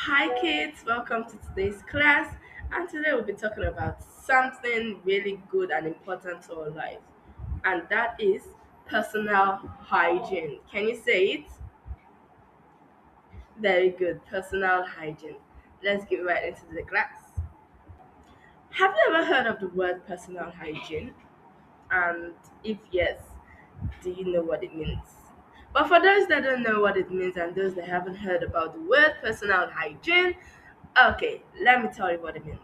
Hi kids, welcome to today's class. And today we'll be talking about something really good and important to our life, and that is personal hygiene. Can you say it? Very good, personal hygiene. Let's get right into the class. Have you ever heard of the word personal hygiene? And if yes, do you know what it means? But for those that don't know what it means and those that haven't heard about the word personal hygiene, okay, let me tell you what it means.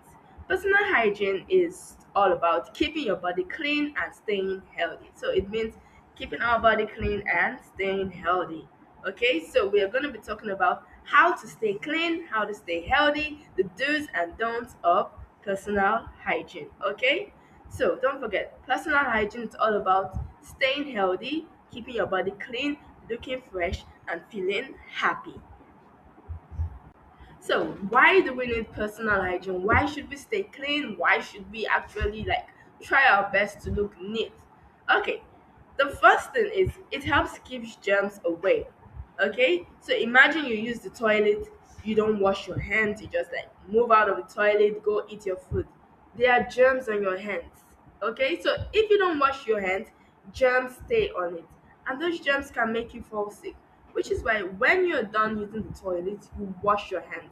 Personal hygiene is all about keeping your body clean and staying healthy. So it means keeping our body clean and staying healthy. Okay, so we are going to be talking about how to stay clean, how to stay healthy, the do's and don'ts of personal hygiene. Okay, so don't forget, personal hygiene is all about staying healthy, keeping your body clean, looking fresh, and feeling happy. So, why do we need personal hygiene? Why should we stay clean? Why should we actually try our best to look neat? Okay, the first thing is it helps keep germs away. Okay, so imagine you use the toilet, you don't wash your hands, you just move out of the toilet, go eat your food. There are germs on your hands. Okay, so if you don't wash your hands, germs stay on it, and those germs can make you fall sick, which is why when you're done using the toilet, you wash your hands.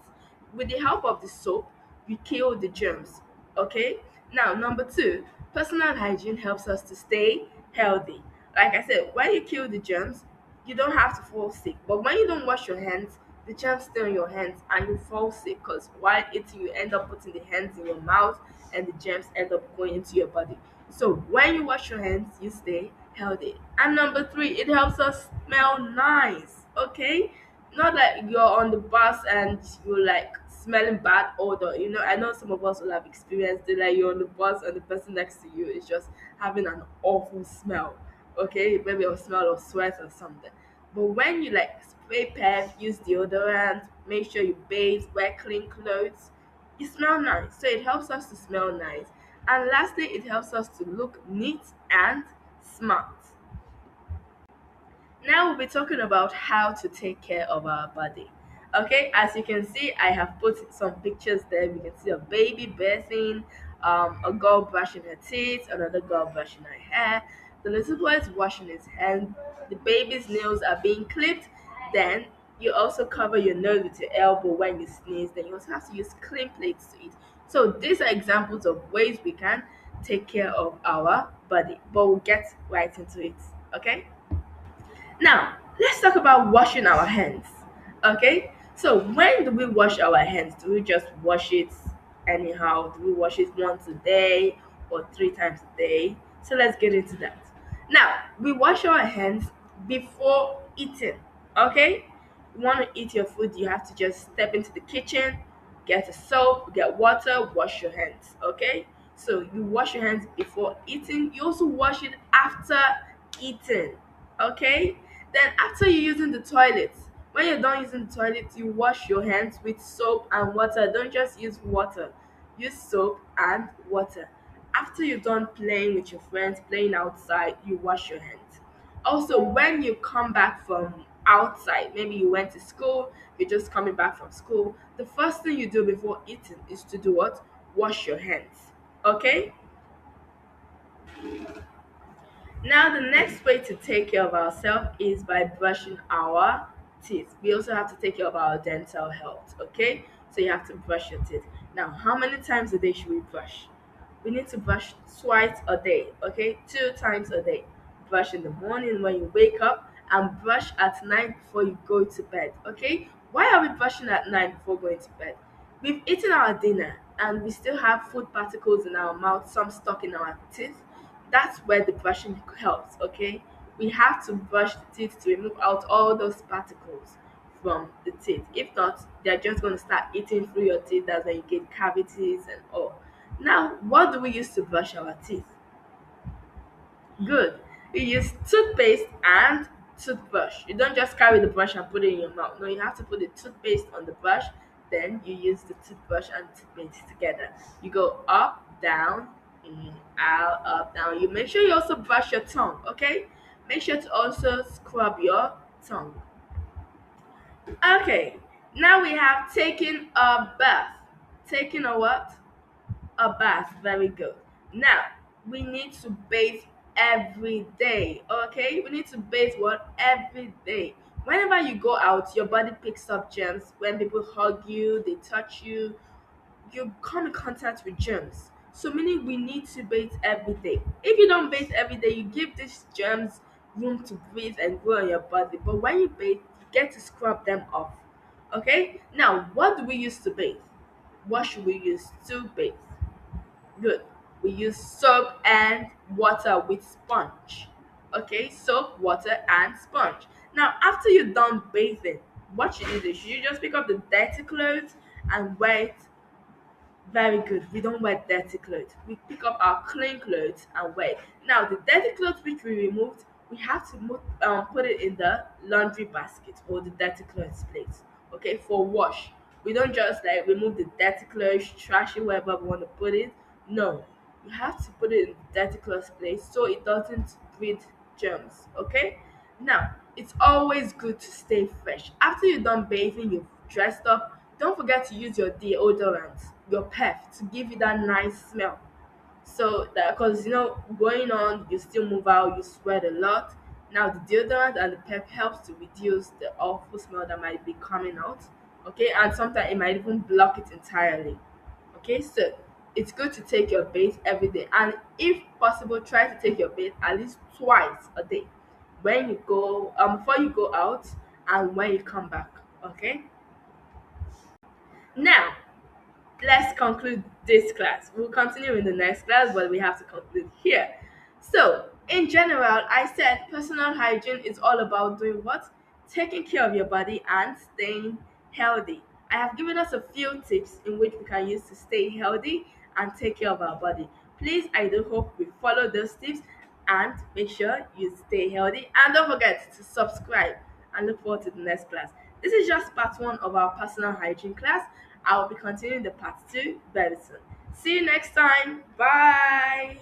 With the help of the soap, you kill the germs. Okay? Now, number two, personal hygiene helps us to stay healthy. Like I said, when you kill the germs, you don't have to fall sick. But when you don't wash your hands, the germs stay on your hands and you fall sick because while eating, you end up putting the hands in your mouth and the germs end up going into your body. So when you wash your hands, you stay healthy. And number three, it helps us smell nice. Okay, not like you're on the bus and you're smelling bad odor. I know some of us will have experienced it, like you're on the bus and the person next to you is just having an awful smell. Okay, maybe a smell of sweat or something. But when you spray perf, use deodorant, make sure you bathe, wear clean clothes, you smell nice. So it helps us to smell nice. And lastly, it helps us to look neat and smart. Now we'll be talking about how to take care of our body. Okay, as you can see, I have put some pictures there. We can see a baby bathing, a girl brushing her teeth, another girl brushing her hair. The little boy is washing his hands. The baby's nails are being clipped. Then you also cover your nose with your elbow when you sneeze. Then you also have to use clean plates to eat. So these are examples of ways we can take care of our body. But we'll get right into it. Okay. Now, let's talk about washing our hands. Okay? So, when do we wash our hands? Do we just wash it anyhow? Do we wash it once a day or three times a day? So, let's get into that. Now, we wash our hands before eating. Okay? You want to eat your food, you have to just step into the kitchen, get a soap, get water, wash your hands. Okay? So, you wash your hands before eating. You also wash it after eating. Okay? Then after you using the toilet, when you're done using the toilet, you wash your hands with soap and water. Don't just use water. Use soap and water. After you're done playing with your friends, playing outside, you wash your hands. Also, when you come back from outside, maybe you went to school, you're just coming back from school, the first thing you do before eating is to do what? Wash your hands. Okay? Now, the next way to take care of ourselves is by brushing our teeth. We also have to take care of our dental health, okay? So you have to brush your teeth. Now, how many times a day should we brush? We need to brush twice a day, okay? Two times a day. Brush in the morning when you wake up and brush at night before you go to bed, okay? Why are we brushing at night before going to bed? We've eaten our dinner and we still have food particles in our mouth, some stuck in our teeth. That's where the brushing helps. Okay, we have to brush the teeth to remove out all those particles from the teeth. If not, they're just going to start eating through your teeth. That's when you get cavities and all. Now, what do we use to brush our teeth? Good. You use toothpaste and toothbrush. You don't just carry the brush and put it in your mouth. No, you have to put the toothpaste on the brush. Then you use the toothbrush and toothpaste together. You go up, down, in, out, up, down. You make sure you also brush your tongue. Okay. Make sure to also scrub your tongue. Okay. Now we have taking a bath. Taking a what? A bath. Very good. Now we need to bathe every day. Okay, we need to bathe what? Every day. Whenever you go out, your body picks up germs. When people hug you, they touch you, you come in contact with germs. So meaning we need to bathe every day. If you don't bathe every day, you give these germs room to breathe and grow on your body. But when you bathe, you get to scrub them off. Okay? Now, what do we use to bathe? What should we use to bathe? Good. We use soap and water with sponge. Okay, soap, water, and sponge. Now, after you're done bathing, what should you do? Should you just pick up the dirty clothes and wear it? Very good. We don't wear dirty clothes. We pick up our clean clothes and wear it. Now, the dirty clothes which we removed, we have to put it in the laundry basket or the dirty clothes place. Okay, for wash. We don't just like remove the dirty clothes, trash it wherever we want to put it. No, you have to put it in the dirty clothes place so it doesn't breed germs. Okay. Now, it's always good to stay fresh. After you're done bathing, you've dressed up, don't forget to use your deodorant, your perf, to give you that nice smell. So that because going on, you still move out, you sweat a lot. Now the deodorant and the perf helps to reduce the awful smell that might be coming out. Okay, and sometimes it might even block it entirely. Okay, so it's good to take your bath every day, and if possible, try to take your bath at least twice a day. When you go, before you go out, and when you come back. Okay. Now, let's conclude this class. We'll continue in the next class, but we have to conclude here. So, in general, I said personal hygiene is all about doing what? Taking care of your body and staying healthy. I have given us a few tips in which we can use to stay healthy and take care of our body. Please, I do hope we follow those tips and make sure you stay healthy. And don't forget to subscribe and look forward to the next class. This is just part one of our personal hygiene class. I will be continuing the part two very soon. See you next time. Bye.